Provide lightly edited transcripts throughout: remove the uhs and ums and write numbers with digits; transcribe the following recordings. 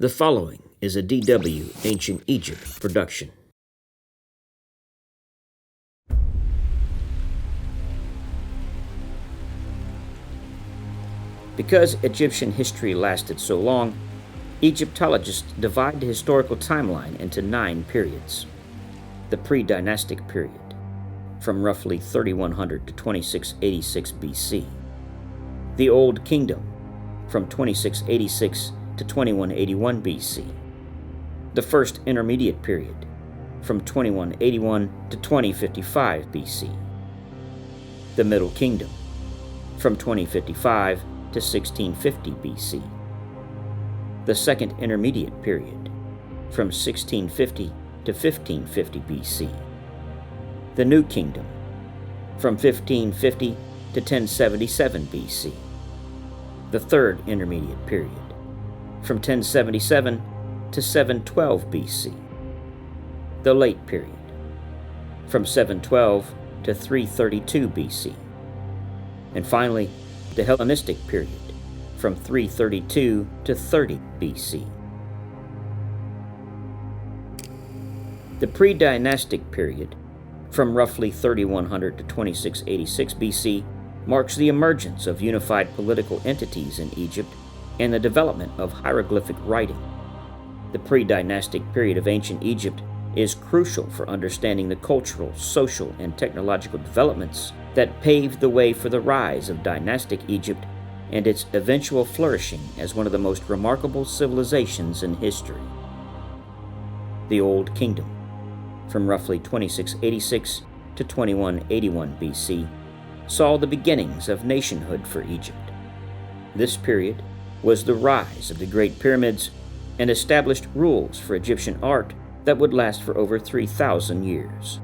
The following is a DW Ancient Egypt production. Because Egyptian history lasted so long, Egyptologists divide the historical timeline into 9 periods. The pre-dynastic period, from roughly 3100 to 2686 BC. The Old Kingdom, from 2686 to 2181 BC. The First Intermediate Period, from 2181 to 2055 BC. The Middle Kingdom, from 2055 to 1650 BC. The Second Intermediate Period, from 1650 to 1550 BC. The New Kingdom, from 1550 to 1077 BC. The Third Intermediate Period, from 1077 to 712 BC. The Late Period, from 712 to 332 BC. And finally, the Hellenistic period, from 332 to 30 BC. The pre-dynastic period, from roughly 3100 to 2686 BC, marks the emergence of unified political entities in Egypt and the development of hieroglyphic writing. The pre-dynastic period of ancient Egypt is crucial for understanding the cultural, social, and technological developments that paved the way for the rise of dynastic Egypt and its eventual flourishing as one of the most remarkable civilizations in history. The Old Kingdom, from roughly 2686 to 2181 BC, saw the beginnings of nationhood for Egypt. This period was the rise of the Great Pyramids and established rules for Egyptian art that would last for over 3,000 years.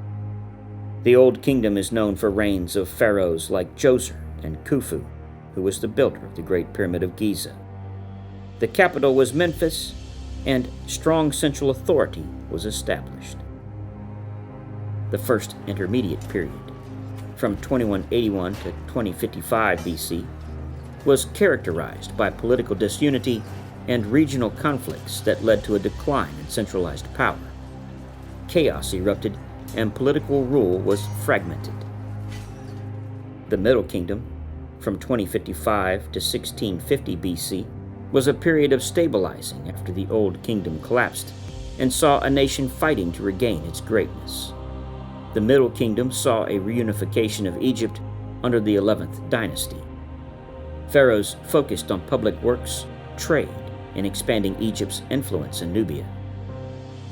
The Old Kingdom is known for reigns of pharaohs like Djoser and Khufu, who was the builder of the Great Pyramid of Giza. The capital was Memphis, and strong central authority was established. The First Intermediate Period, from 2181 to 2055 BC, was characterized by political disunity and regional conflicts that led to a decline in centralized power. Chaos erupted and political rule was fragmented. The Middle Kingdom, from 2055 to 1650 BC, was a period of stabilizing after the Old Kingdom collapsed and saw a nation fighting to regain its greatness. The Middle Kingdom saw a reunification of Egypt under the 11th dynasty. Pharaohs focused on public works, trade, and expanding Egypt's influence in Nubia.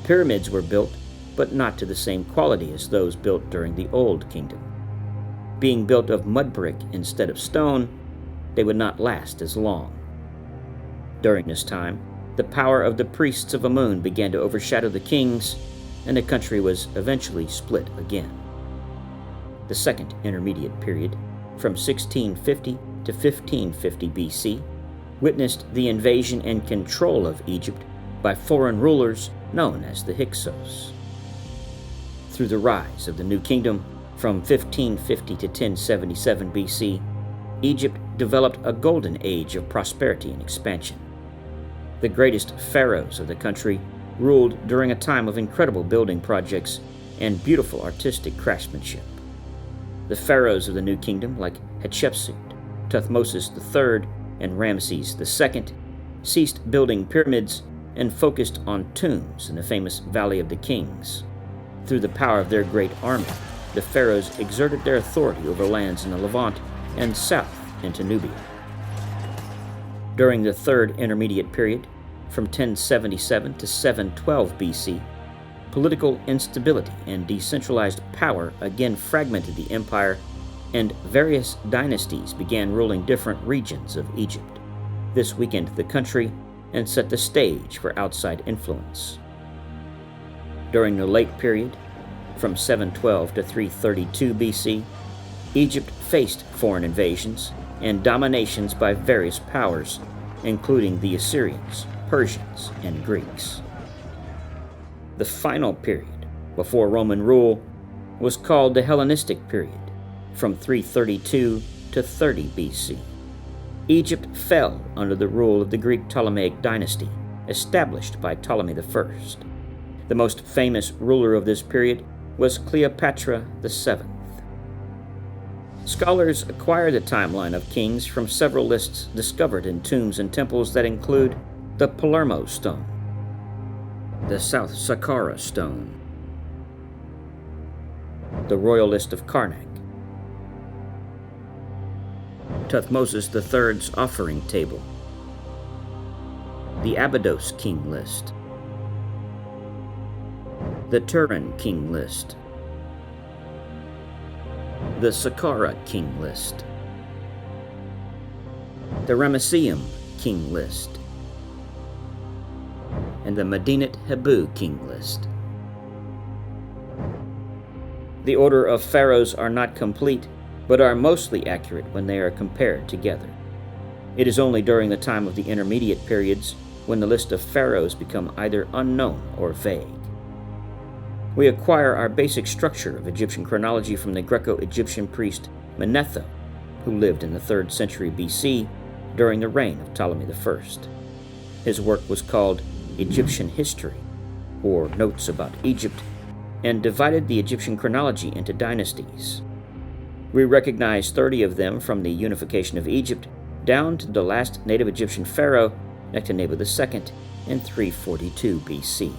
Pyramids were built, but not to the same quality as those built during the Old Kingdom. Being built of mud brick instead of stone, they would not last as long. During this time, the power of the priests of Amun began to overshadow the kings, and the country was eventually split again. The Second Intermediate Period, from 1650 to 1550 BC, witnessed the invasion and control of Egypt by foreign rulers known as the Hyksos. Through the rise of the New Kingdom, from 1550 to 1077 BC, Egypt developed a golden age of prosperity and expansion. The greatest pharaohs of the country ruled during a time of incredible building projects and beautiful artistic craftsmanship. The pharaohs of the New Kingdom, like Hatshepsut, Thutmose III, and Ramses II, ceased building pyramids and focused on tombs in the famous Valley of the Kings. Through the power of their great army, the pharaohs exerted their authority over lands in the Levant and south into Nubia. During the Third Intermediate Period, from 1077 to 712 BC, political instability and decentralized power again fragmented the empire, and various dynasties began ruling different regions of Egypt. This weakened the country and set the stage for outside influence. During the Late Period, from 712 to 332 BC, Egypt faced foreign invasions and dominations by various powers, including the Assyrians, Persians, and Greeks. The final period, before Roman rule, was called the Hellenistic period, from 332 to 30 BC. Egypt fell under the rule of the Greek Ptolemaic dynasty, established by Ptolemy I. The most famous ruler of this period was Cleopatra VII. Scholars acquire the timeline of kings from several lists discovered in tombs and temples that include the Palermo stone, the South Saqqara stone, the Royal List of Karnak, Thutmose III's offering table, the Abydos king list, the Turin king list, the Saqqara king list, the Ramesseum king list, and the Medinet Habu king list. The order of pharaohs are not complete, but are mostly accurate when they are compared together. It is only during the time of the intermediate periods when the list of pharaohs become either unknown or vague. We acquire our basic structure of Egyptian chronology from the Greco-Egyptian priest Manetho, who lived in the 3rd century BC during the reign of Ptolemy I. His work was called Egyptian History, or Notes about Egypt, and divided the Egyptian chronology into dynasties. We recognize 30 of them from the unification of Egypt down to the last native Egyptian pharaoh, Nectanebo II, in 342 BC.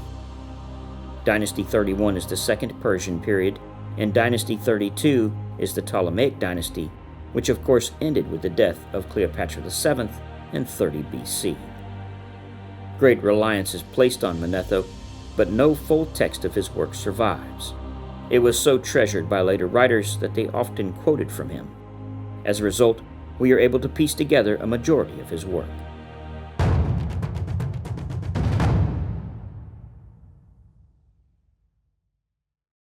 Dynasty 31 is the Second Persian period, and Dynasty 32 is the Ptolemaic dynasty, which of course ended with the death of Cleopatra VII in 30 BC. Great reliance is placed on Manetho, but no full text of his work survives. It was so treasured by later writers that they often quoted from him. As a result, we are able to piece together a majority of his work.